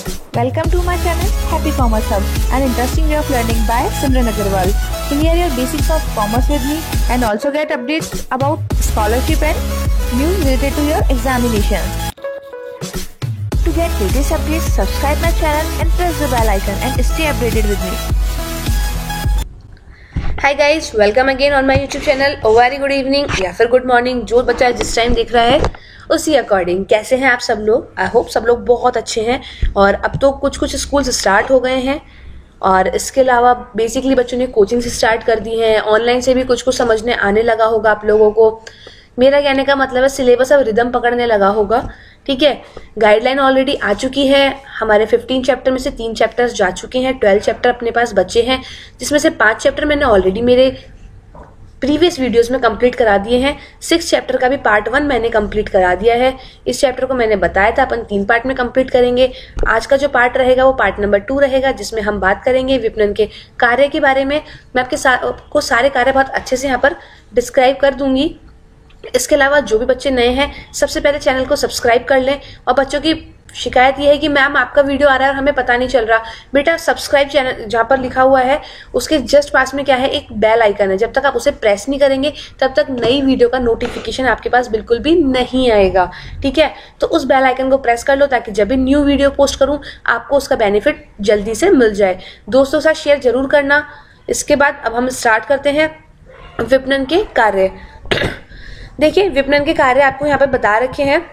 Welcome to my channel Happy Commerce Hub, an interesting way of learning by Simran Agarwal. Clear your basics of commerce with me and also get updates about scholarship and news related to your examination. To get latest updates, subscribe my channel and press the bell icon and stay updated with me. Hi guys, welcome again on my YouTube channel. Very good evening या फिर good morning, जो बच्चा जिस time देख रहा है उसी according. कैसे हैं आप सब लोग? आई होप सब लोग बहुत अच्छे हैं। और अब तो कुछ स्कूल्स स्टार्ट हो गए हैं और इसके अलावा बेसिकली बच्चों ने कोचिंग से स्टार्ट कर दी है। ऑनलाइन से भी कुछ समझने आने लगा होगा आप लोगों को। मेरा कहने का मतलब है सिलेबस अब रिदम पकड़ने लगा होगा, ठीक है। गाइडलाइन ऑलरेडी आ चुकी है। हमारे 15 चैप्टर में से 3 चैप्टर्स जा चुके हैं, 12 चैप्टर अपने पास बचे हैं, जिसमें से 5 चैप्टर मैंने ऑलरेडी मेरे प्रीवियस वीडियोस में कंप्लीट करा दिए हैं। 6 चैप्टर का भी पार्ट 1 मैंने कंप्लीट करा दिया है। इस चैप्टर को मैंने बताया था अपन 3 पार्ट में कंप्लीट करेंगे। आज का जो पार्ट रहेगा वो पार्ट नंबर 2 रहेगा, जिसमें हम बात करेंगे विपणन के कार्य के बारे में। मैं आपको सारे कार्य बहुत अच्छे से यहाँ पर डिस्क्राइब कर दूंगी। इसके अलावा जो भी बच्चे नए हैं, सबसे पहले चैनल को सब्सक्राइब कर लें। और बच्चों की शिकायत यह है कि मैम आपका वीडियो आ रहा है और हमें पता नहीं चल रहा। बेटा सब्सक्राइब चैनल जहाँ पर लिखा हुआ है उसके जस्ट पास में क्या है, एक बेल आइकन है। जब तक आप उसे प्रेस नहीं करेंगे तब तक नई वीडियो का नोटिफिकेशन आपके पास बिल्कुल भी नहीं आएगा, ठीक है। तो उस बेल आइकन को प्रेस कर लो ताकि जब भी न्यू वीडियो पोस्ट करूँ आपको उसका बेनिफिट जल्दी से मिल जाए। दोस्तों के साथ शेयर जरूर करना। इसके बाद अब हम स्टार्ट करते हैं विपणन के कार्य। देखिए, विपणन के कार्य आपको यहाँ पर बता रखे हैं।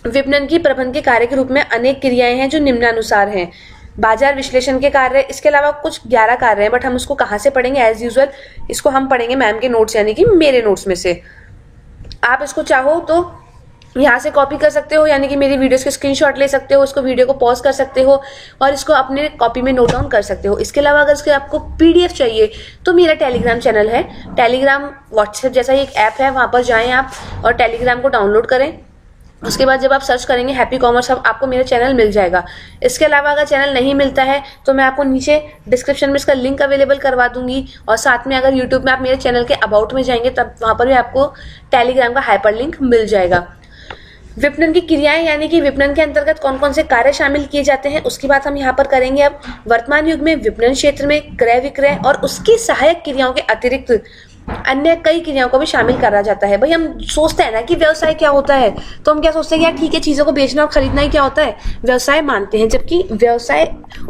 विपणन की प्रबंध के कार्य के रूप में अनेक क्रियाएं हैं जो निम्नानुसार हैं। बाजार विश्लेषण के कार्य, इसके अलावा कुछ 11 कार्य हैं, बट हम उसको कहाँ से पढ़ेंगे? एज यूजुअल इसको हम पढ़ेंगे मैम के नोट्स यानी कि मेरे नोट्स में से। आप इसको चाहो तो यहाँ से कॉपी कर सकते हो, यानी कि मेरी वीडियोस के स्क्रीनशॉट ले सकते हो, इसको वीडियो को पॉज कर सकते हो और इसको अपने कॉपी में नोट डाउन कर सकते हो। इसके अलावा अगर इसके आपको पीडीएफ चाहिए तो मेरा टेलीग्राम चैनल है, टेलीग्राम व्हाट्सएप जैसा एक ऐप है, वहां पर जाएं आप और टेलीग्राम को डाउनलोड करें। उसके बाद जब आप सर्च करेंगे हैप्पी कॉमर्स हब, आपको मेरा चैनल मिल जाएगा। इसके अलावा अगर चैनल नहीं मिलता है तो मैं आपको नीचे डिस्क्रिप्शन में इसका लिंक अवेलेबल करवा दूंगी। और साथ में अगर यूट्यूब में आप मेरे चैनल के अबाउट में जाएंगे तब वहां पर भी आपको टेलीग्राम का हाइपर लिंक मिल जाएगा। विपणन की क्रियाएं यानी कि विपणन के अंतर्गत कौन कौन से कार्य शामिल किए जाते हैं उसकी बात हम यहाँ पर करेंगे। अब वर्तमान युग में विपणन क्षेत्र में क्रय विक्रय और उसकी सहायक क्रियाओं के अतिरिक्त अन्य कई क्रियाओं को भी शामिल करा जाता है। भाई हम सोचते हैं ना कि व्यवसाय क्या होता है, तो हम क्या सोचते हैं कि यार ठीक है, चीजों को बेचना और खरीदना ही क्या होता है, व्यवसाय मानते हैं। जबकि व्यवसाय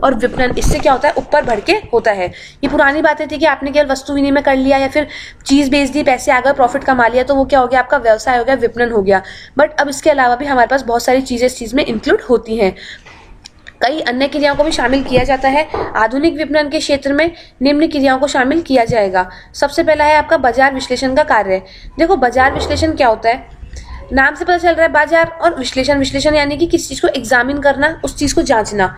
और विपणन इससे क्या होता है, ऊपर बढ़ के होता है। ये पुरानी बातें थी कि आपने केवल वस्तु विनिमय कर लिया या फिर चीज बेच दी, पैसे आ गए, प्रॉफिट कमा लिया, तो वो क्या हो गया, आपका व्यवसाय हो गया, विपणन हो गया। बट अब इसके अलावा भी हमारे पास बहुत सारी चीजें इस चीज में इंक्लूड होती हैं। कई अन्य क्रियाओं को भी शामिल किया जाता है। आधुनिक विपणन के क्षेत्र में निम्न क्रियाओं को शामिल किया जाएगा। सबसे पहला है आपका बाजार विश्लेषण का कार्य। देखो, बाजार विश्लेषण क्या होता है, नाम से पता चल रहा है बाजार, और विश्लेषण यानी कि किसी चीज को एग्जामिन करना, उस चीज को जांचना।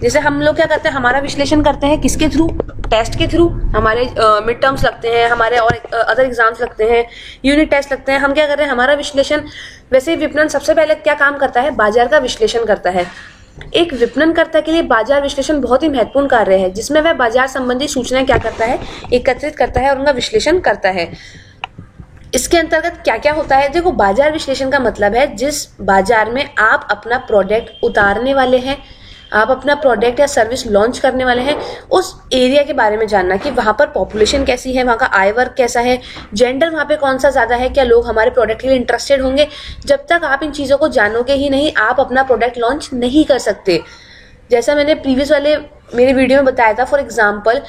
जैसे हम लोग क्या करते हैं, हमारा विश्लेषण करते हैं किसके थ्रू, टेस्ट के थ्रू। हमारे मिड टर्म्स लगते हैं, हमारे और अदर एग्जाम्स लगते हैं, यूनिट टेस्ट लगते हैं, हम क्या कर रहे हैं, हमारा विश्लेषण। वैसे विपणन सबसे पहले क्या काम करता है, बाजार का विश्लेषण करता है। एक विपणनकर्ता के लिए बाजार विश्लेषण बहुत ही महत्वपूर्ण कार्य है, जिसमें वह बाजार संबंधी सूचनाएं क्या करता है, एकत्रित करता है और उनका विश्लेषण करता है। इसके अंतर्गत क्या क्या होता है, देखो बाजार विश्लेषण का मतलब है जिस बाजार में आप अपना प्रोडक्ट उतारने वाले हैं, आप अपना प्रोडक्ट या सर्विस लॉन्च करने वाले हैं, उस एरिया के बारे में जानना कि वहां पर पॉपुलेशन कैसी है, वहां का आय वर्ग कैसा है, जेंडर वहां पे कौन सा ज्यादा है, क्या लोग हमारे प्रोडक्ट के लिए इंटरेस्टेड होंगे। जब तक आप इन चीजों को जानोगे ही नहीं, आप अपना प्रोडक्ट लॉन्च नहीं कर सकते। जैसा मैंने प्रीवियस वाले मेरे वीडियो में बताया था, फॉर एग्जाम्पल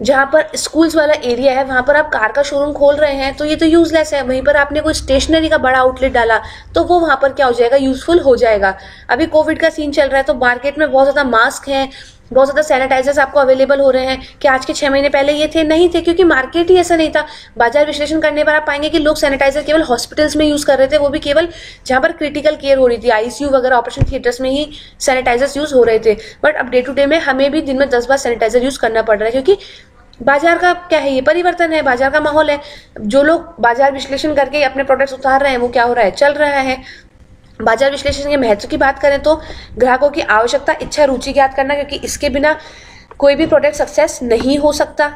जहां पर स्कूल्स वाला एरिया है वहां पर आप कार का शोरूम खोल रहे हैं तो ये तो यूजलेस है। वहीं पर आपने कोई स्टेशनरी का बड़ा आउटलेट डाला तो वो वहां पर क्या हो जाएगा, यूजफुल हो जाएगा। अभी कोविड का सीन चल रहा है तो मार्केट में बहुत ज्यादा मास्क हैं, बहुत ज्यादा सैनिटाइजर्स आपको अवेलेबल हो रहे हैं। कि आज के 6 महीने पहले ये थे नहीं थे, क्योंकि मार्केट ही ऐसा नहीं था। बाजार विश्लेषण करने पर आप पाएंगे कि लोग सैनिटाइजर केवल हॉस्पिटल्स में यूज कर रहे थे, वो भी केवल जहां पर क्रिटिकल केयर हो रही थी, आईसीयू वगैरह ऑपरेशन थिएटर्स में ही सैनिटाइजर्स यूज हो रहे थे। बट अब डे टू डे में हमें भी दिन में 10 बार सैनिटाइजर यूज करना पड़ रहा है, क्योंकि बाजार का क्या है, ये परिवर्तन है, बाजार का माहौल है। जो लोग बाजार विश्लेषण करके अपने प्रोडक्ट्स उतार रहे हैं वो क्या हो रहा है, चल रहा है। बाजार विश्लेषण के महत्व की बात करें तो ग्राहकों की आवश्यकता, इच्छा, रुचि ज्ञात करना, क्योंकि इसके बिना कोई भी प्रोडक्ट सक्सेस नहीं हो सकता।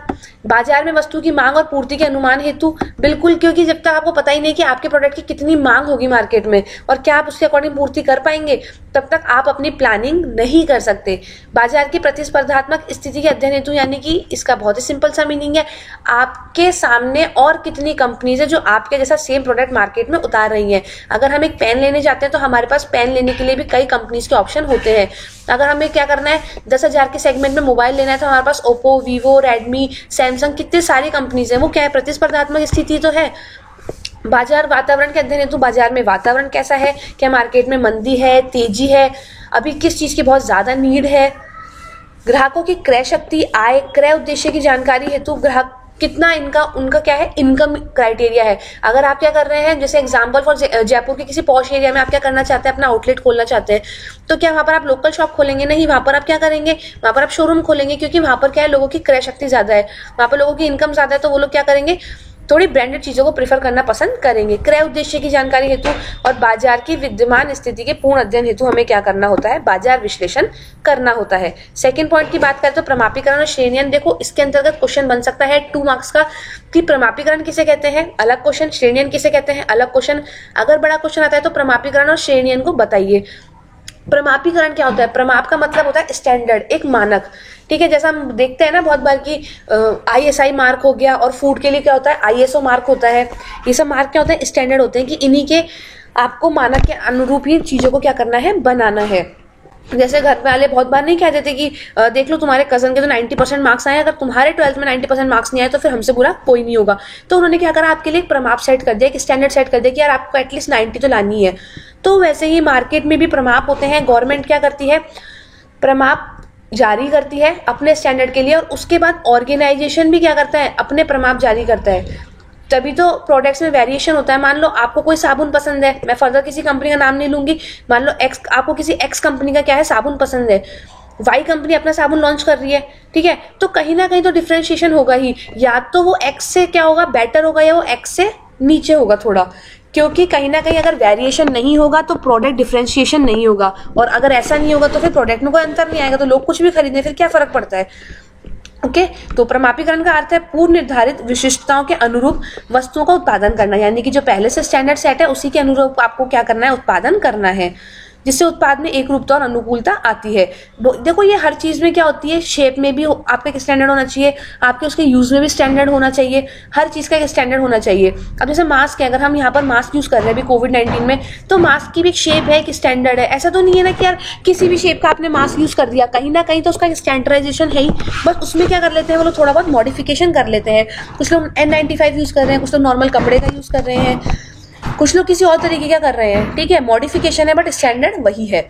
बाजार में वस्तु की मांग और पूर्ति के अनुमान हेतु बिल्कुल, क्योंकि जब तक आपको पता ही नहीं कि आपके प्रोडक्ट की कितनी मांग होगी मार्केट में और क्या आप उसके अकॉर्डिंग पूर्ति कर पाएंगे, तब तक आप अपनी प्लानिंग नहीं कर सकते। बाजार की प्रतिस्पर्धात्मक स्थिति के अध्ययन हेतु, यानी कि इसका बहुत ही सिंपल सा मीनिंग है, आपके सामने और कितनी कंपनीज है जो आपके जैसा सेम प्रोडक्ट मार्केट में उतार रही हैं। अगर हम एक पेन लेने जाते हैं तो हमारे पास पेन लेने के लिए भी कई कंपनीज के ऑप्शन होते हैं। अगर हमें क्या करना है, 10,000 के सेगमेंट में मोबाइल लेना है तो हमारे पास ओप्पो, वीवो, रेडमी, सैमसंग, कितनी सारी कंपनीज हैं। वो क्या है, प्रतिस्पर्धात्मक स्थिति तो है। बाजार वातावरण के अध्ययन हेतु, बाजार में वातावरण कैसा है, क्या मार्केट में मंदी है, तेजी है, अभी किस चीज की बहुत ज्यादा नीड है। ग्राहकों की क्रय शक्ति, आय, क्रय उद्देश्य की जानकारी हेतु ग्राहक कितना उनका क्या है, इनकम क्राइटेरिया है। अगर आप क्या कर रहे हैं, जैसे एग्जांपल फॉर जयपुर के किसी पॉश एरिया में आप क्या करना चाहते हैं, अपना आउटलेट खोलना चाहते हैं, तो क्या वहां पर आप लोकल शॉप खोलेंगे? नहीं, वहां पर आप क्या करेंगे, वहां पर आप शोरूम खोलेंगे, क्योंकि वहां पर क्या है, लोगों की क्रय शक्ति ज्यादा है, वहां पर लोगों की इनकम ज्यादा है, तो वो लोग क्या करेंगे, थोड़ी ब्रांडेड चीजों को प्रेफर करना पसंद करेंगे। क्रय उद्देश्य की जानकारी हेतु और बाजार की विद्यमान स्थिति के पूर्ण अध्ययन हेतु हमें क्या करना होता है, बाजार विश्लेषण करना होता है। सेकंड पॉइंट की बात करें तो प्रमापीकरण और श्रेणियन। देखो, इसके अंतर्गत क्वेश्चन बन सकता है 2 मार्क्स का कि प्रमापीकरण किसे कहते हैं, अलग क्वेश्चन, श्रेणियन किसे कहते हैं, अलग क्वेश्चन। अगर बड़ा क्वेश्चन आता है तो प्रमापीकरण और श्रेणियन को बताइए। प्रमापीकरण क्या होता है, प्रमाप का मतलब होता है स्टैंडर्ड, एक मानक, ठीक है। जैसा हम देखते हैं ना बहुत बार कि ISI मार्क हो गया, और फूड के लिए क्या होता है, ISO मार्क होता है। ये सब मार्क क्या होते हैं, स्टैंडर्ड होते हैं कि इन्हीं के आपको मानक के अनुरूप ही चीजों को क्या करना है, बनाना है। जैसे घर वाले बहुत बार नहीं कह देते कि देख लो तुम्हारे कजन के तो 90% मार्क्स आए, अगर तुम्हारे 12th में 90% मार्क्स नहीं आए तो फिर हमसे बुरा कोई नहीं होगा। तो उन्होंने क्या करा, आपके लिए एक प्रमाप सेट कर दिया, एक स्टैंडर्ड सेट कर दिया कि यार आपको एटलीस्ट 90 तो लानी है। तो वैसे ही मार्केट में भी प्रमाप होते हैं। गवर्नमेंट क्या करती है, प्रमाप जारी करती है अपने स्टैंडर्ड के लिए, और उसके बाद ऑर्गेनाइजेशन भी क्या करता है, अपने प्रमाप जारी करता है। तभी तो प्रोडक्ट्स में वेरिएशन होता है। मान लो आपको कोई साबुन पसंद है, मैं फर्दर किसी कंपनी का नाम नहीं लूंगी, मान लो आपको किसी एक्स कंपनी का क्या है, साबुन पसंद है, वाई कंपनी अपना साबुन लॉन्च कर रही है, ठीक है, तो कहीं ना कहीं तो डिफरेंशिएशन होगा ही। या तो वो एक्स से क्या होगा, बेटर होगा, या वो एक्स से नीचे होगा थोड़ा, क्योंकि कहीं ना कहीं अगर वेरिएशन नहीं होगा तो प्रोडक्ट डिफरेंशिएशन नहीं होगा, और अगर ऐसा नहीं होगा तो फिर प्रोडक्ट में कोई अंतर नहीं आएगा, तो लोग कुछ भी खरीदें, फिर क्या फर्क पड़ता है। ओके, तो प्रमापीकरण का अर्थ है पूर्व निर्धारित विशिष्टताओं के अनुरूप वस्तुओं का उत्पादन करना, यानी कि जो पहले से स्टैंडर्ड सेट है उसी के अनुरूप आपको क्या करना है, उत्पादन करना है, जिससे उत्पाद में एक रूपता और अनुकूलता आती है। देखो, ये हर चीज में क्या होती है, शेप में भी आपका एक स्टैंडर्ड होना चाहिए, आपके उसके यूज में भी स्टैंडर्ड होना चाहिए, हर चीज का एक स्टैंडर्ड होना चाहिए। अब जैसे मास्क है, अगर हम यहाँ पर मास्क यूज कर रहे हैं अभी कोविड-19 में, तो मास्क की भी एक शेप है, एक स्टैंडर्ड है। ऐसा तो नहीं है ना कि यार किसी भी शेप का आपने मास्क यूज कर दिया, कहीं ना कहीं तो उसका एक स्टैंडर्डाइजेशन है ही, बस उसमें क्या कर लेते हैं वो लोग, थोड़ा बहुत मॉडिफिकेशन कर लेते हैं। कुछ लोग N95 यूज कर रहे हैं, कुछ लोग नॉर्मल कपड़े का यूज कर रहे हैं, कुछ लोग किसी और तरीके का कर रहे हैं, ठीक है, मॉडिफिकेशन है बट स्टैंडर्ड वही है।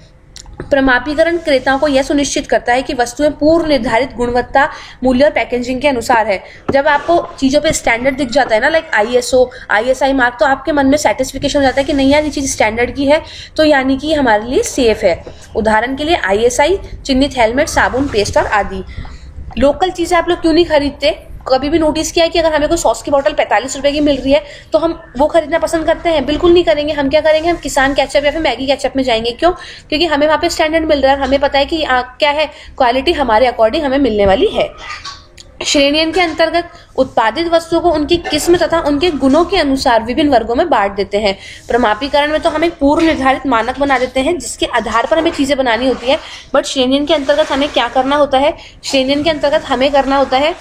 प्रमापीकरण क्रेताओं को यह सुनिश्चित करता है कि वस्तुएं पूर्व निर्धारित गुणवत्ता, मूल्य और पैकेजिंग के अनुसार है। जब आपको चीजों पे स्टैंडर्ड दिख जाता है ना, लाइक ISO, ISI मार्क, तो आपके मन में सेटिस्फिकेशन हो जाता है कि नहीं यार ये चीज स्टैंडर्ड की है, तो यानी कि हमारे लिए सेफ है। उदाहरण के लिए ISI चिन्हित हेलमेट, साबुन, पेस्ट और आदि। लोकल चीजें आप लोग क्यों नहीं खरीदते? कभी भी नोटिस किया है कि अगर हमें कोई सॉस की बोतल 45 रुपए की मिल रही है तो हम वो खरीदना पसंद करते हैं? बिल्कुल नहीं करेंगे। हम क्या करेंगे, हम किसान केचप या फिर मैगी केचप में जाएंगे। क्यों? क्योंकि हमें वहां पे स्टैंडर्ड मिल रहा है, हमें पता है कि क्या है, क्वालिटी हमारे अकॉर्डिंग हमें मिलने वाली है। श्रेणियन के अंतर्गत उत्पादित वस्तुओं को उनकी किस्म तथा उनके गुणों के अनुसार विभिन्न वर्गों में बांट देते हैं। प्रमापीकरण में तो हम एक पूर्व निर्धारित मानक बना देते हैं जिसके आधार पर हमें चीजें बनानी होती है, बट श्रेणियन के अंतर्गत हमें क्या करना होता है, श्रेणियन के अंतर्गत हमें करना होता है,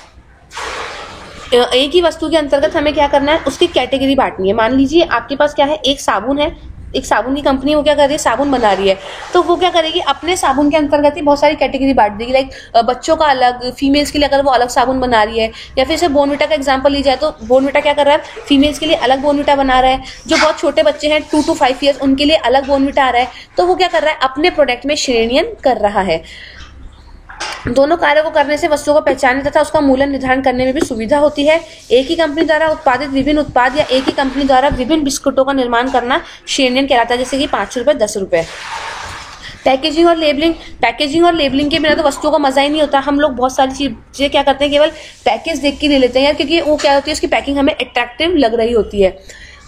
एक ही वस्तु के अंतर्गत हमें क्या करना है, उसकी कैटेगरी बांटनी है। मान लीजिए आपके पास क्या है, एक साबुन है, एक साबुन की कंपनी वो क्या कर रही है, साबुन बना रही है, तो वो क्या करेगी, अपने साबुन के अंतर्गत ही बहुत सारी कैटेगरी बांट देगी। लाइक बच्चों का अलग, फीमेल्स के लिए अगर वो अलग साबुन बना रही है, या फिर जैसे बोर्नविटा का एग्जांपल ली जाए तो बोर्नविटा क्या कर रहा है, फीमेल्स के लिए अलग बोर्नविटा बना रहा है। जो बहुत छोटे बच्चे हैं 2 to 5 ईयर्स, उनके लिए अलग बोर्नविटा आ रहा है। तो वो क्या कर रहा है, अपने प्रोडक्ट में श्रेणियन कर रहा है। दोनों कार्यों को करने से वस्तुओं को पहचानने तथा उसका मूल्य निर्धारण करने में भी सुविधा होती है। एक ही कंपनी द्वारा उत्पादित विभिन्न उत्पाद या एक ही कंपनी द्वारा विभिन्न बिस्कुटों का निर्माण करना श्रेणियन कहलाता है, जैसे कि 5 रुपए, 10 रुपए। पैकेजिंग और लेबलिंग के बिना तो वस्तुओं का मजा ही नहीं होता। हम लोग बहुत सारी चीजें क्या करते हैं, केवल पैकेज देख के ले लेते हैं यार, क्योंकि वो क्या होती है, उसकी पैकिंग हमें अट्रैक्टिव लग रही होती है।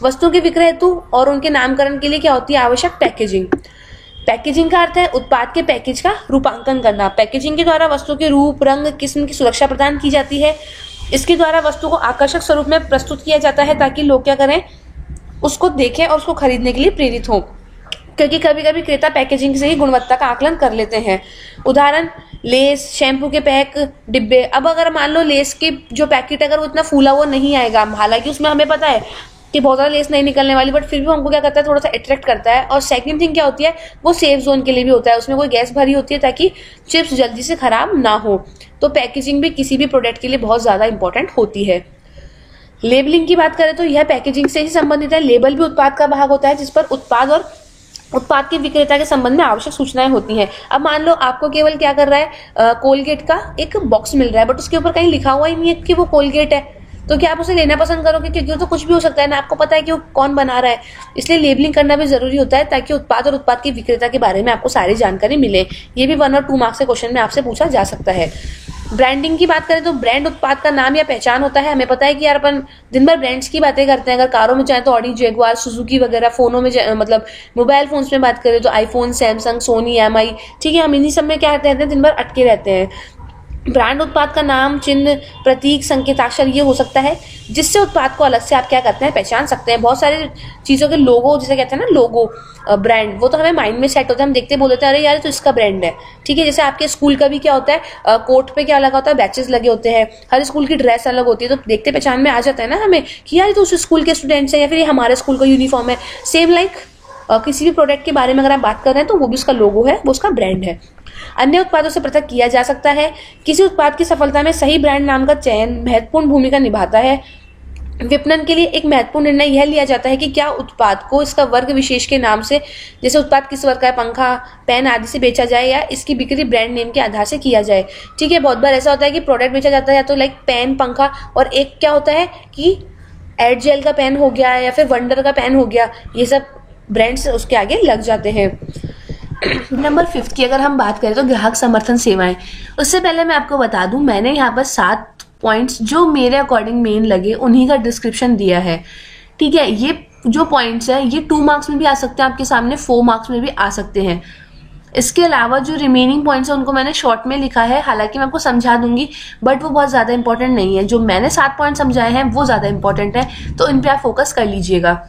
वस्तुओं के विक्रय हेतु और उनके नामकरण के लिए क्या होती है, आवश्यक पैकेजिंग। पैकेजिंग का अर्थ है उत्पाद के पैकेज का रूपांकन करना। पैकेजिंग के द्वारा वस्तु के रूप, रंग, किस्म की सुरक्षा प्रदान की जाती है। इसके द्वारा वस्तु को आकर्षक स्वरूप में प्रस्तुत किया जाता है ताकि लोग क्या करें, उसको देखें और उसको खरीदने के लिए प्रेरित हों, क्योंकि कभी कभी क्रेता पैकेजिंग से ही गुणवत्ता का आकलन कर लेते हैं। उदाहरण, लेस, शैम्पू के पैक, डिब्बे। अब अगर मान लो लेस के जो पैकेट अगर वो इतना फूला हुआ नहीं आएगा, हालांकि उसमें हमें पता है कि बहुत ज़्यादा लेस नहीं निकलने वाली, बट फिर भी हमको क्या करता है, थोड़ा सा अट्रैक्ट करता है। और सेकंड थिंग क्या होती है, वो सेफ जोन के लिए भी होता है, उसमें कोई गैस भरी होती है ताकि चिप्स जल्दी से खराब ना हो। तो पैकेजिंग भी किसी भी प्रोडक्ट के लिए बहुत ज़्यादा इंपॉर्टेंट होती है। लेबलिंग की बात करें तो यह पैकेजिंग से ही संबंधित है। लेबल भी उत्पाद का भाग होता है जिस पर उत्पाद और उत्पाद के विक्रेता के संबंध में आवश्यक सूचनाएं होती हैं। अब मान लो आपको केवल क्या कर रहा है, कोलगेट का एक बॉक्स मिल रहा है, बट उसके ऊपर कहीं लिखा हुआ ही नहीं है कि वो कोलगेट है, तो क्या आप उसे लेना पसंद करोगे? क्योंकि वो तो कुछ भी हो सकता है ना, आपको पता है कि वो कौन बना रहा है। इसलिए लेबलिंग करना भी जरूरी होता है ताकि उत्पाद और उत्पाद के विक्रेता के बारे में आपको सारी जानकारी मिले। ये भी 1 और 2 मार्क्स के क्वेश्चन में आपसे पूछा जा सकता है। ब्रांडिंग की बात करें तो ब्रांड उत्पाद का नाम या पहचान होता है। हमें पता है कि यार अपन दिन भर ब्रांड्स की बातें करते हैं। अगर कारों में चाहे तो ऑडी, जैगुआर, सुजुकी वगैरह, फोनों में मतलब मोबाइल फोन्स में बात करें तो आईफोन, सैमसंग, सोनी, एमआई, ठीक है, हम इन्हीं सब में क्या रहते हैं, दिन भर अटके रहते हैं। ब्रांड उत्पाद का नाम, चिन्ह, प्रतीक, संकेताक्षर ये हो सकता है जिससे उत्पाद को अलग से आप क्या करते हैं, पहचान सकते हैं। बहुत सारी चीज़ों के लोगो, जिसे कहते हैं ना लोगो, ब्रांड, वो तो हमें माइंड में सेट होता है, हम देखते बोलते हैं अरे यार तो इसका ब्रांड है, ठीक है। जैसे आपके स्कूल का भी क्या होता है, कोट पे क्या लगा होता है, बैचेस लगे होते हैं, हर स्कूल की ड्रेस अलग होती है, तो देखते पहचान में आ जाता है ना हमें कि यार तो उस स्कूल के स्टूडेंट्स हैं या फिर ये हमारे स्कूल का यूनिफॉर्म है। सेम लाइक किसी भी प्रोडक्ट के बारे में अगर आप बात कर रहे हैं तो वो भी उसका लोगो है, वो उसका ब्रांड है। अन्य उत्पादों से पृथक किया जा सकता है। किसी उत्पाद की सफलता में सही ब्रांड नाम का चयन महत्वपूर्ण भूमिका निभाता है। विपणन के लिए एक महत्वपूर्ण निर्णय यह लिया जाता है कि क्या उत्पाद को इसका वर्ग विशेष के नाम से, जैसे उत्पाद किस वर्ग का है, पंखा, पेन आदि से बेचा जाए या इसकी बिक्री ब्रांड नेम के आधार से किया जाए। ठीक है, बहुत बार ऐसा होता है कि प्रोडक्ट बेचा जाता है या तो लाइक पेन, पंखा, और एक क्या होता है कि एड जेल का पेन हो गया या फिर वंडर का पेन हो गया, ये सब ब्रांड्स उसके आगे लग जाते हैं। नंबर 5 की अगर हम बात करें तो ग्राहक समर्थन सेवाएं। उससे पहले मैं आपको बता दूं, मैंने यहाँ पर 7 पॉइंट्स जो मेरे अकॉर्डिंग मेन लगे उन्हीं का डिस्क्रिप्शन दिया है। ठीक है, ये जो पॉइंट्स है ये 2 मार्क्स में भी आ सकते हैं आपके सामने, 4 मार्क्स में भी आ सकते हैं। इसके अलावा जो रिमेनिंग पॉइंट्स है उनको मैंने शॉर्ट में लिखा है, हालांकि मैं आपको समझा दूंगी, बट वो बहुत ज्यादा इंपॉर्टेंट नहीं है। जो मैंने 7 पॉइंट समझाए हैं वो ज्यादा इंपॉर्टेंट है, तो इन पे आप फोकस कर लीजिएगा।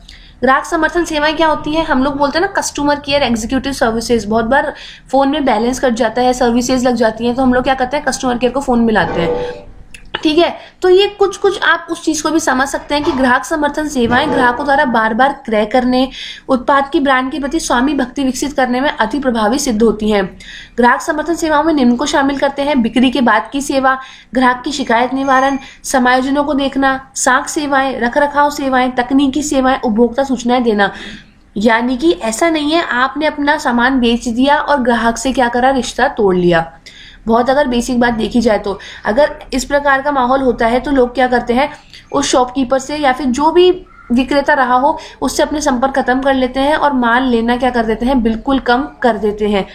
ग्राहक समर्थन सेवाएं क्या होती हैं? हम लोग बोलते हैं ना कस्टमर केयर एग्जीक्यूटिव सर्विसेज। बहुत बार फोन में बैलेंस कट जाता है, सर्विसेज लग जाती हैं, तो हम लोग क्या करते हैं, कस्टमर केयर को फोन मिलाते हैं। ठीक है, तो ये कुछ आप उस चीज को भी समझ सकते हैं कि ग्राहक समर्थन सेवाएं ग्राहकों द्वारा बार बार क्रय करने, उत्पाद की ब्रांड के प्रति स्वामी भक्ति विकसित करने में अति प्रभावी सिद्ध होती हैं। ग्राहक समर्थन सेवाओं में निम्न को शामिल करते हैं: बिक्री के बाद की सेवा, ग्राहक की शिकायत निवारण, समायोजनों को देखना, साख सेवाएं, रखरखाव सेवाएं, तकनीकी सेवाएं, उपभोक्ता सूचनाएं देना। यानी कि ऐसा नहीं है आपने अपना सामान बेच दिया और ग्राहक से क्या करा, रिश्ता तोड़ लिया। बहुत अगर बेसिक बात देखी जाए तो अगर इस प्रकार का माहौल होता है तो लोग क्या करते हैं, उस शॉपकीपर से या फिर जो भी विक्रेता रहा हो उससे अपने संपर्क खत्म कर लेते हैं और माल लेना क्या कर देते हैं, बिल्कुल कम कर देते हैं।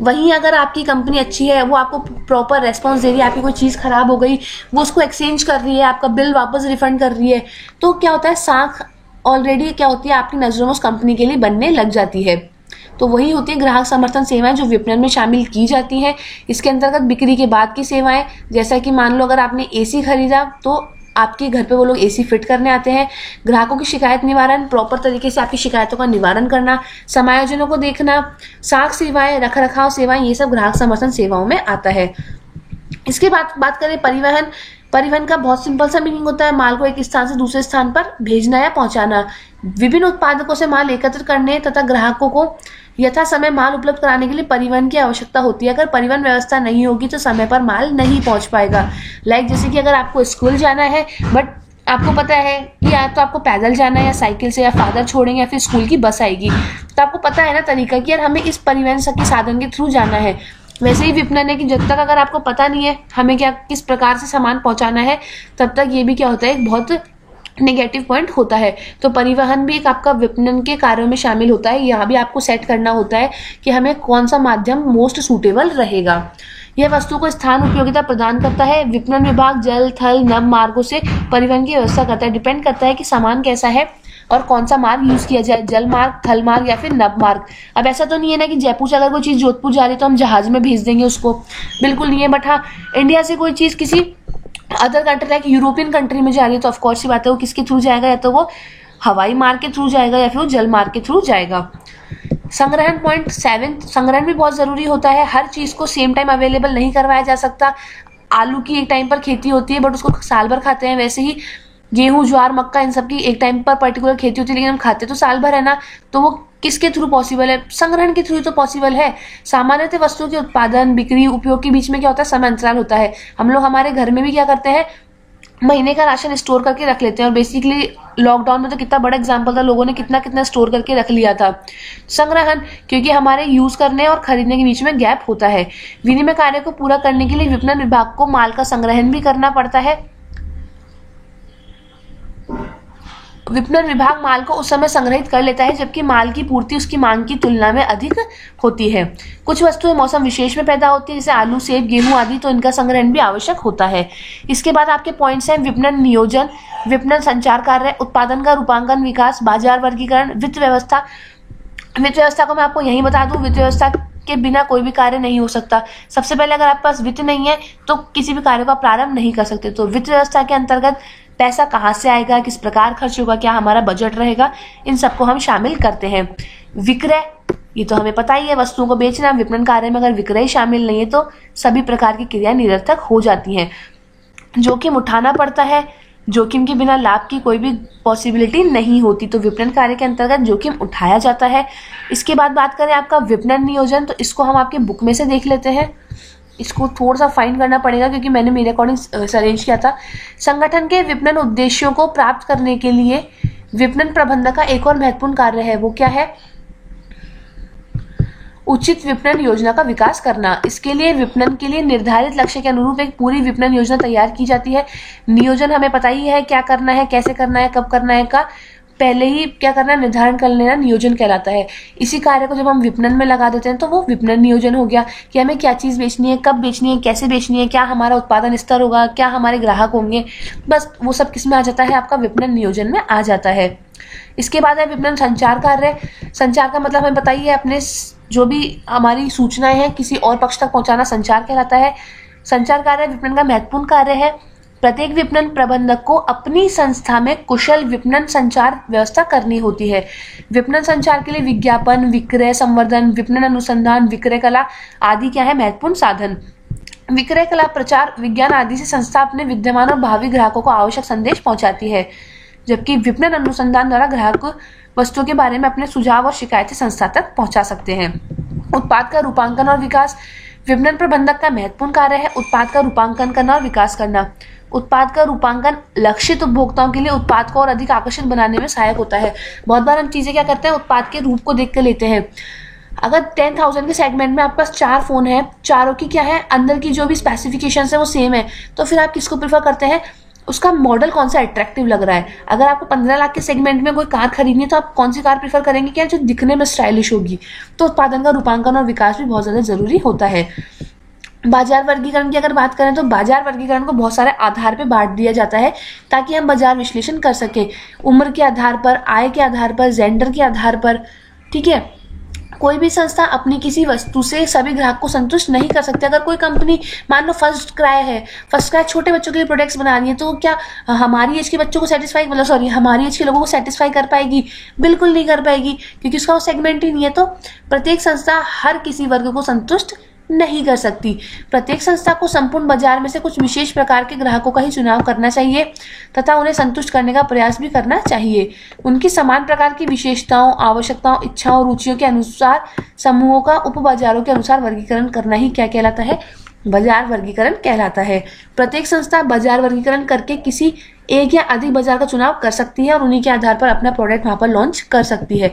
वहीं अगर आपकी कंपनी अच्छी है, वो आपको प्रॉपर रेस्पॉन्स दे रही है, आपकी कोई चीज़ खराब हो गई वो उसको एक्सचेंज कर रही है, आपका बिल वापस रिफंड कर रही है, तो क्या होता है, साख ऑलरेडी क्या होती है आपकी नजरों में उस कंपनी के लिए बनने लग जाती है। तो वही होती है ग्राहक समर्थन सेवाएं जो विपणन में शामिल की जाती हैं। इसके अंतर्गत बिक्री के बाद की सेवाएं, जैसा कि मान लो अगर आपने एसी खरीदा तो आपके घर पे वो लोग एसी फिट करने आते हैं। ग्राहकों की शिकायत निवारण, प्रॉपर तरीके से आपकी शिकायतों का निवारण करना, समायोजनों को देखना, साख सेवाएं, रखरखाव सेवाएं, ये सब ग्राहक समर्थन सेवाओं में आता है। इसके बाद बात करें परिवहन। परिवहन का बहुत सिंपल सा मीनिंग होता है माल को एक स्थान से दूसरे स्थान पर भेजना या पहुंचाना। विभिन्न उत्पादकों से माल एकत्र करने तथा ग्राहकों को यथा समय माल उपलब्ध कराने के लिए परिवहन की आवश्यकता होती है। अगर परिवहन व्यवस्था नहीं होगी तो समय पर माल नहीं पहुंच पाएगा। लाइक जैसे कि अगर आपको स्कूल जाना है बट आपको पता है कि या तो आपको पैदल जाना है या साइकिल से, या फादर छोड़ेंगे या फिर स्कूल की बस आएगी, तो आपको पता है ना तरीका कि यार हमें इस परिवहन के साधन के थ्रू जाना है। वैसे ही विपणन है कि जब तक अगर आपको पता नहीं है हमें क्या किस प्रकार से सामान पहुंचाना है, तब तक ये भी क्या होता है, एक बहुत नेगेटिव पॉइंट होता है। तो परिवहन भी एक आपका विपणन के कार्यों में शामिल होता है। यहाँ भी आपको सेट करना होता है कि हमें कौन सा माध्यम मोस्ट सूटेबल रहेगा। यह वस्तु को स्थान उपयोगिता प्रदान करता है। विपणन विभाग जल, थल, नभ मार्गों से परिवहन की व्यवस्था करता है। डिपेंड करता है कि सामान कैसा है, और कौन सा मार्ग यूज किया जाए, जल मार्ग, थल मार्ग या फिर नभ मार्ग। अब ऐसा तो नहीं है ना कि जयपुर से अगर कोई चीज जोधपुर जा रही है तो हम जहाज में भेज देंगे उसको, बिल्कुल नहीं है। बट हाँ, इंडिया से कोई चीज किसी other country like European country में जा रही है तो ऑफकोर्स ही बात है वो किसके थ्रू जाएगा, या तो वो हवाई मार्ग के थ्रू जाएगा या फिर वो जल मार्ग के थ्रू जाएगा। संग्रहण पॉइंट 7, संग्रहण भी बहुत जरूरी होता है। हर चीज को सेम टाइम अवेलेबल नहीं करवाया जा सकता। आलू की एक टाइम पर खेती होती है बट उसको साल भर खाते हैं, वैसे ही गेहूं, ज्वार, मक्का, इन सब की एक टाइम पर पर्टिकुलर खेती होती है लेकिन हम खाते तो साल भर है ना। तो वो किसके थ्रू पॉसिबल है, संग्रहण के थ्रू तो पॉसिबल है। सामान्यतः वस्तुओं के उत्पादन, बिक्री, उपयोग के बीच में क्या होता है, समय अंतराल होता है। हम लोग हमारे घर में भी क्या करते हैं, महीने का राशन स्टोर करके रख लेते हैं। और बेसिकली लॉकडाउन में तो कितना बड़ा एग्जांपल था, लोगों ने कितना कितना स्टोर करके रख लिया था। संग्रहण, क्योंकि हमारे यूज करने और खरीदने के बीच में गैप होता है। विनिमय कार्य को पूरा करने के लिए विपणन विभाग को माल का संग्रहण भी करना पड़ता है। विपणन विभाग माल को उस समय संग्रहित कर लेता है जबकि माल की पूर्ति उसकी मांग की तुलना में अधिक होती है। कुछ वस्तुएं मौसम विशेष में पैदा होती है जैसे आलू, सेब, गेहूं आदि, तो इनका संग्रहण भी आवश्यक होता है। इसके बाद आपके पॉइंट्स हैं विपणन नियोजन, विपणन संचार कार्य, उत्पादन का रूपांकन, विकास, बाजार वर्गीकरण, वित्त व्यवस्था। वित्त व्यवस्था को मैं आपको यही बता दूं, वित्त व्यवस्था के बिना कोई भी कार्य नहीं हो सकता। सबसे पहले अगर आपके पास वित्त नहीं है तो किसी भी कार्य का प्रारंभ नहीं कर सकते। तो वित्त व्यवस्था के अंतर्गत पैसा कहाँ से आएगा, किस प्रकार खर्च होगा, क्या हमारा बजट रहेगा, इन सबको हम शामिल करते हैं। विक्रय, ये तो हमें पता ही है, वस्तुओं को बेचना। विपणन कार्य में अगर विक्रय शामिल नहीं है तो सभी प्रकार की क्रियाएं निरर्थक हो जाती हैं। जोखिम उठाना पड़ता है, जोखिम के बिना लाभ की कोई भी पॉसिबिलिटी नहीं होती, तो विपणन कार्य के अंतर्गत जोखिम उठाया जाता है। इसके बाद बात करें आपका विपणन नियोजन, तो इसको हम आपके बुक में से देख लेते हैं। इसको थोड़ा सा फाइंड करना पड़ेगा क्योंकि मैंने मेरे अकॉर्डिंग अरेंज किया था। संगठन के विपणन उद्देश्यों को प्राप्त करने के लिए विपणन प्रबंधक का एक और महत्वपूर्ण कार्य है, वो क्या है, उचित विपणन योजना का विकास करना। इसके लिए विपणन के लिए निर्धारित लक्ष्य के अनुरूप एक पूरी विपणन योजना तैयार की जाती है। नियोजन हमें पता ही है क्या करना है, कैसे करना है, कब करना है का पहले ही क्या करना है, निर्धारण कर लेना नियोजन कहलाता है। इसी कार्य को जब हम विपणन में लगा देते हैं तो वो विपणन नियोजन हो गया कि हमें क्या चीज बेचनी है, कब बेचनी है, कैसे बेचनी है, क्या हमारा उत्पादन स्तर होगा, क्या हमारे ग्राहक होंगे, बस वो सब किस में आ जाता है, आपका विपणन नियोजन में आ जाता है। इसके बाद है विपणन संचार कार्य। संचार का मतलब हमें पता ही है, अपने जो भी हमारी सूचनाएं हैं किसी और पक्ष तक पहुंचाना संचार कहलाता है। संचार कार्य विपणन का महत्वपूर्ण कार्य है। प्रत्येक विपणन प्रबंधक को अपनी संस्था में कुशल विपणन संचार व्यवस्था करनी होती है। विपणन संचार के लिए विज्ञापन, विक्रय संवर्धन, विपणन अनुसंधान, विक्रय कला आदि क्या है, महत्वपूर्ण साधन। विक्रय कला, प्रचार, विज्ञान आदि से संस्था अपने विद्यमान और भावी ग्राहकों को आवश्यक संदेश पहुंचाती है, जबकि विपणन अनुसंधान द्वारा ग्राहक वस्तुओं के बारे में अपने सुझाव और शिकायतें संस्था तक पहुंचा सकते हैं। उत्पाद का रूपांकन और विकास विपणन प्रबंधक का महत्वपूर्ण कार्य है। उत्पाद का रूपांकन करना और विकास करना। उत्पाद का रूपांकन लक्षित उपभोक्ताओं के लिए उत्पाद को और अधिक आकर्षित बनाने में सहायक होता है। बहुत बार हम चीजें क्या करते हैं, उत्पाद के रूप को देख कर लेते हैं। अगर 10,000 के सेगमेंट में आपके पास 4 फोन है, चारों की क्या है, अंदर की जो भी स्पेसिफिकेशंस है वो सेम है, तो फिर आप किसको प्रेफर करते हैं, उसका मॉडल कौन सा अट्रैक्टिव लग रहा है। अगर आपको 15 लाख के सेगमेंट में कोई कार खरीदनी है तो आप कौन सी कार प्रेफर करेंगे, क्या जो दिखने में स्टाइलिश होगी। तो उत्पादन का रूपांकन और विकास भी बहुत ज्यादा जरूरी होता है। बाजार वर्गीकरण की अगर बात करें तो बाजार वर्गीकरण को बहुत सारे आधार पे बांट दिया जाता है ताकि हम बाजार विश्लेषण कर सकें। उम्र के आधार पर, आय के आधार पर, जेंडर के आधार पर, ठीक है। कोई भी संस्था अपनी किसी वस्तु से सभी ग्राहक को संतुष्ट नहीं कर सकती। अगर कोई कंपनी मान लो फर्स्ट क्राई है, फर्स्ट क्राई छोटे बच्चों के लिए प्रोडक्ट्स बना रही है, तो क्या हमारी एज के बच्चों को सेटिस्फाई, मतलब सॉरी हमारी एज के लोगों को सेटिस्फाई कर पाएगी? बिल्कुल नहीं कर पाएगी, क्योंकि उसका वो सेगमेंट ही नहीं है। तो प्रत्येक संस्था हर किसी वर्ग को संतुष्ट नहीं कर सकती। प्रत्येक संस्था को संपूर्ण बाजार में से कुछ विशेष प्रकार के ग्राहकों का ही चुनाव करना चाहिए तथा उन्हें संतुष्ट करने का प्रयास भी करना चाहिए। उनकी समान प्रकार की विशेषताओं, आवश्यकताओं, इच्छाओं, रुचियों के अनुसार समूहों का उप बाजारों के अनुसार वर्गीकरण करना ही क्या कहलाता है, बाजार वर्गीकरण कहलाता है। प्रत्येक संस्था बाजार वर्गीकरण करके किसी एक या अधिक बाजार का चुनाव कर सकती है और उन्हीं के आधार पर अपना प्रोडक्ट वहां पर लॉन्च कर सकती है।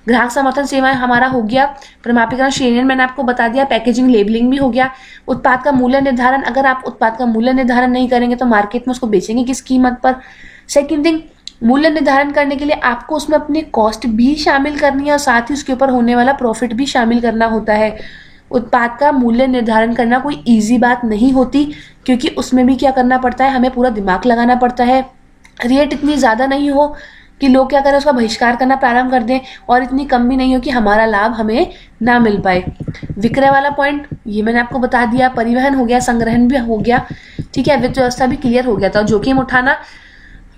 ग्राहक समर्थन सेवाएं हमारा हो गया, प्रमाणीकरण श्रेणियां मैंने आपको बता दिया, पैकेजिंग लेबलिंग भी हो गया। उत्पाद का मूल्य निर्धारण, अगर आप उत्पाद का मूल्य निर्धारण नहीं करेंगे तो मार्केट में उसको बेचेंगे किस कीमत पर। सेकंड थिंग, मूल्य निर्धारण करने के लिए आपको उसमें अपनी कॉस्ट भी शामिल करनी है और साथ ही उसके ऊपर होने वाला प्रॉफिट भी शामिल करना होता है। उत्पाद का मूल्य निर्धारण करना कोई इजी बात नहीं होती, क्योंकि उसमें भी क्या करना पड़ता है, हमें पूरा दिमाग लगाना पड़ता है। रेट इतनी ज्यादा नहीं हो कि लोग क्या करें, उसका बहिष्कार करना प्रारंभ कर दें, और इतनी कम भी नहीं हो कि हमारा लाभ हमें ना मिल पाए। विक्रय वाला पॉइंट ये मैंने आपको बता दिया, परिवहन हो गया, संग्रहण भी हो गया, ठीक है, वित्त व्यवस्था भी क्लियर हो गया था। जोखिम उठाना,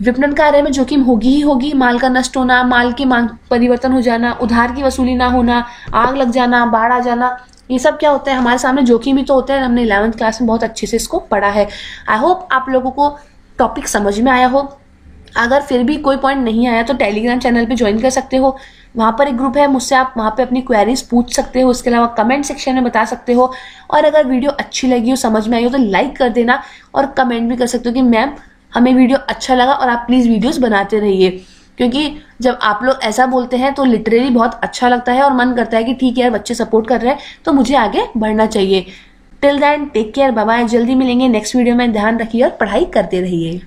विपणन कार्य में जोखिम होगी ही होगी, माल का नष्ट होना, माल की मांग परिवर्तन हो जाना, उधार की वसूली ना होना, आग लग जाना, बाढ़ आ जाना, ये सब क्या होता है हमारे सामने, जोखिम ही तो होते हैं। हमने 11th क्लास में बहुत अच्छे से इसको पढ़ा है। आई होप आप लोगों को टॉपिक समझ में आया हो। अगर फिर भी कोई पॉइंट नहीं आया तो टेलीग्राम चैनल पे ज्वाइन कर सकते हो, वहाँ पर एक ग्रुप है, मुझसे आप वहाँ पे अपनी क्वेरीज पूछ सकते हो। उसके अलावा कमेंट सेक्शन में बता सकते हो, और अगर वीडियो अच्छी लगी हो, समझ में आई हो तो लाइक कर देना, और कमेंट भी कर सकते हो कि मैम हमें वीडियो अच्छा लगा और आप प्लीज़ वीडियोस बनाते रहिए, क्योंकि जब आप लोग ऐसा बोलते हैं तो लिटरली बहुत अच्छा लगता है और मन करता है कि ठीक है यार, बच्चे सपोर्ट कर रहे हैं तो मुझे आगे बढ़ना चाहिए। Till then take care, bye bye, जल्दी मिलेंगे नेक्स्ट वीडियो में। ध्यान रखिए और पढ़ाई करते रहिए।